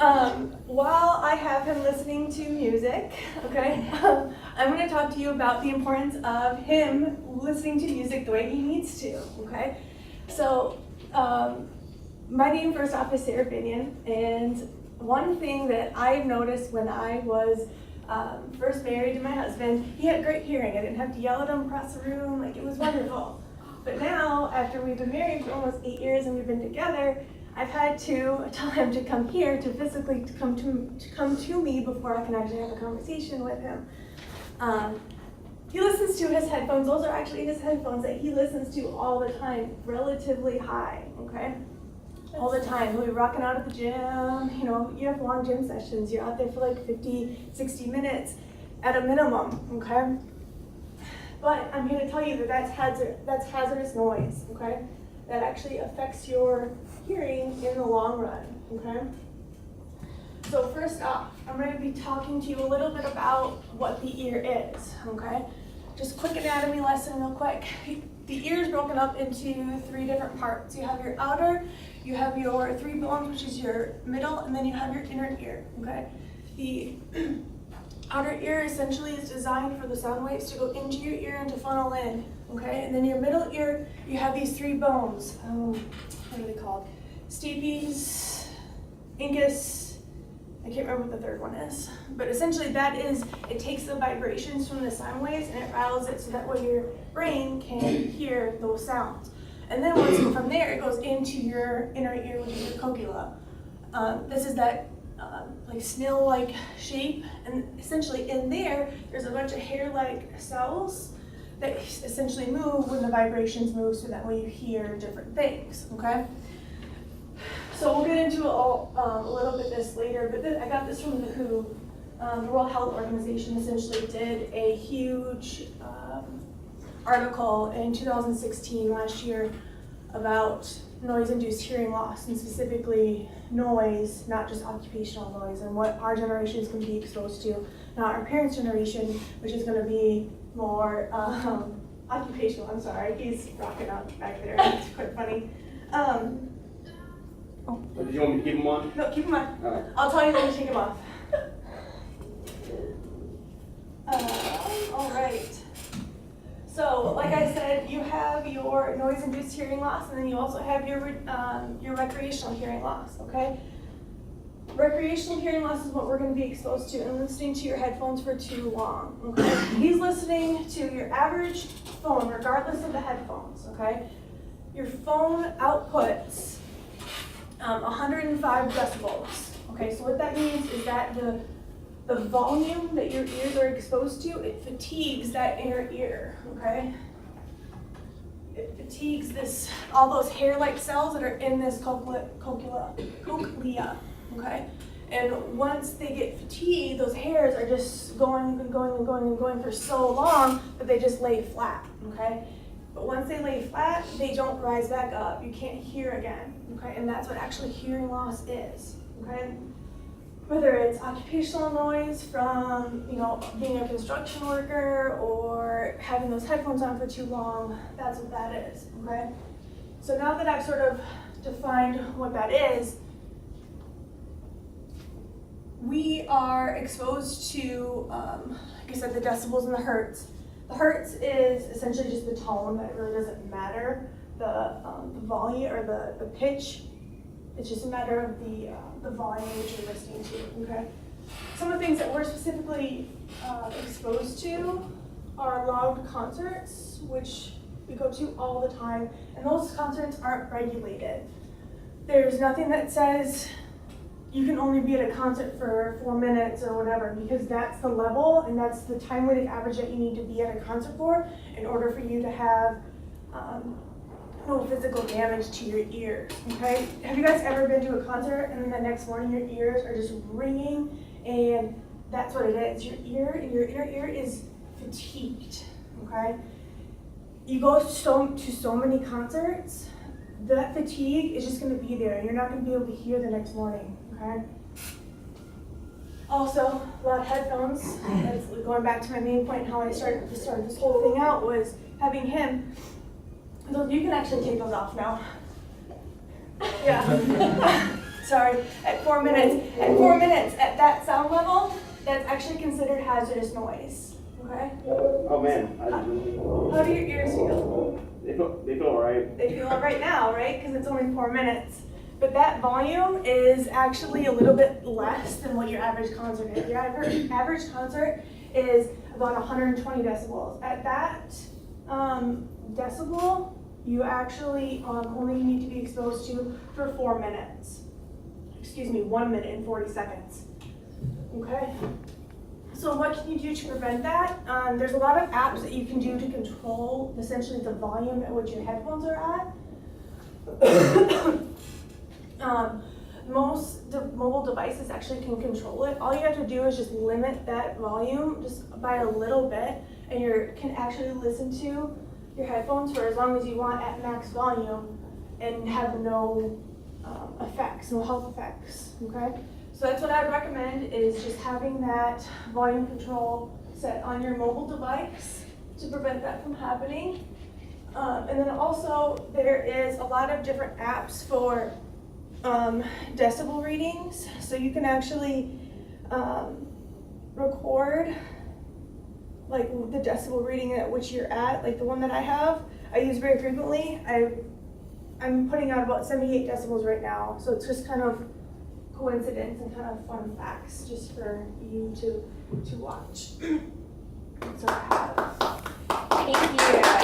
While I have him listening to music, okay, I'm going to talk to you about the importance of him listening to music the way he needs to, okay? So, my name first off is Sarah Binion, and one thing that I've noticed when I was first married to my husband, he had great hearing. I didn't have to yell at him across the room, like it was wonderful. But now, after we've been married for almost 8 years and we've been together, I've had to tell him to come here, to physically come to me before I can actually have a conversation with him. He listens to his headphones. Those are actually his headphones that he listens to all the time, relatively high, okay? All the time. He'll be rocking out at the gym. You know, you have long gym sessions. You're out there for like 50, 60 minutes at a minimum, okay? But I'm here to tell you that that's hazardous noise, okay? That actually affects your hearing in the long run, okay? So first off, I'm going to be talking to you a little bit about what the ear is, okay? Just quick anatomy lesson real quick. The ear is broken up into 3 different parts. You have your outer, you have your 3 bones, which is your middle, and then you have your inner ear, okay? The outer ear essentially is designed for the sound waves to go into your ear and to funnel in, okay? And then your middle ear, you have these 3 bones. What are they called? Stapes, incus, I can't remember what the third one is. But essentially that is, it takes the vibrations from the sound waves and it rattles it so that way your brain can hear those sounds. And then once from there, it goes into your inner ear, which is your cochlea. This is that like snail-like shape, and essentially in there, there's a bunch of hair-like cells that essentially move when the vibrations move, so that way you hear different things, okay? So we'll get into a little bit this later, but I got this from the WHO. The World Health Organization essentially did a huge article in 2016, last year, about noise-induced hearing loss, and specifically noise, not just occupational noise, and what our generation is going to be exposed to, not our parents' generation, which is going to be more occupational. I'm sorry, he's rocking up back there. It's quite funny. Did you want me to keep them on? No, keep them on. All right. I'll tell you when to take them off. All right. So, like I said, you have your noise-induced hearing loss, and then you also have your recreational hearing loss, okay? Recreational hearing loss is what we're going to be exposed to and listening to your headphones for too long, okay? He's listening to your average phone, regardless of the headphones, okay? Your phone outputs 105 decibels, okay? So what that means is that the volume that your ears are exposed to, it fatigues that inner ear, okay? It fatigues all those hair-like cells that are in this cochlea, okay? And once they get fatigued, those hairs are just going and going and going and going for so long that they just lay flat, okay? But once they lay flat, they don't rise back up. You can't hear again, okay? And that's what actually hearing loss is, okay? Whether it's occupational noise from, being a construction worker or having those headphones on for too long, that's what that is, okay? So now that I've sort of defined what that is, we are exposed to, like I said, the decibels and the hertz. The hertz is essentially just the tone. That really doesn't matter. The volume or the pitch. It's just a matter of the volume that you're listening to, okay? Some of the things that we're specifically exposed to are loud concerts, which we go to all the time, and those concerts aren't regulated. There's nothing that says you can only be at a concert for 4 minutes or whatever, because that's the level and that's the time-weighted average that you need to be at a concert for in order for you to have no physical damage to your ears, okay? Have you guys ever been to a concert and then the next morning your ears are just ringing, and that's what it is. Your inner ear is fatigued, okay? You go to so many concerts, that fatigue is just going to be there, and you're not going to be able to hear the next morning, okay? Also, loud headphones. That's going back to my main point, how I started this whole thing out, was having him. You can actually take those off now. Yeah. sorry, at 4 minutes. At 4 minutes, at that sound level, that's actually considered hazardous noise, okay? Oh man, How do your ears feel? they feel alright. They feel all right now, right? Because it's only 4 minutes. But that volume is actually a little bit less than what your average concert is. Your average concert is about 120 decibels. At that decibel, you actually only need to be exposed to for 4 minutes. Excuse me, 1 minute and 40 seconds. Okay? So what can you do to prevent that? There's a lot of apps that you can do to control essentially the volume at which your headphones are at. Most mobile devices actually can control it. All you have to do is just limit that volume just by a little bit, and you can actually listen to your headphones for as long as you want at max volume and have no effects, no health effects, okay? So that's what I would recommend, is just having that volume control set on your mobile device to prevent that from happening. And then also there is a lot of different apps for decibel readings. So you can actually record like the decibel reading at which you're at, like the one that I have, I use very frequently. I'm putting out about 78 decibels right now, so it's just kind of coincidence and kind of fun facts just for you to watch. That's what I have. Thank you.